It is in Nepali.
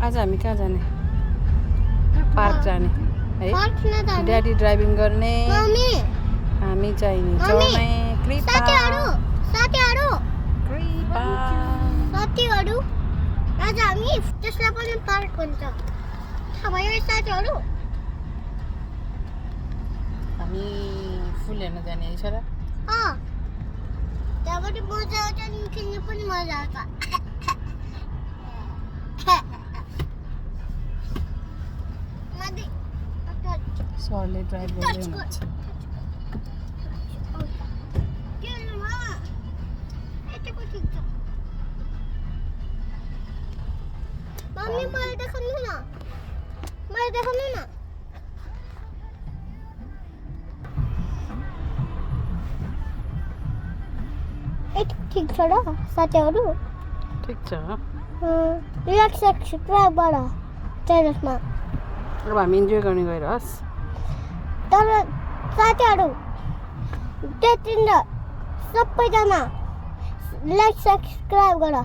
आज हामी कहाँ जाने? पार्क जाने है? पार्क न ड्याडी ड्राइभिङ गर्ने, मम्मी हामी चाहिने मम्मी, चौमै कृपा साथीहरु कृपा। साथीहरु आज हामी त्यसलाई पनि पार्क भन्छ। थाहा भयो साथीहरु? हामी फुल हेर्न जाने है छोरा? त्यहाँबाट मजा आउँछ नि, खेल्नु पनि मजा आउँछ। सरले ड्राइभ गर्दै हुनुहुन्छ। मम्मी मलाई देखाउनु न, मलाई देखाउनु न। ठिक छ र साथीहरु? ठिक छ। रिल्याक्स सब्सक्राइब गर च्यानलमा। अब हामी इन्जोय गर्ने गइरहोस्। तर साथीहरु त्यति नै सबैजना लाइक सब्सक्राइब गर।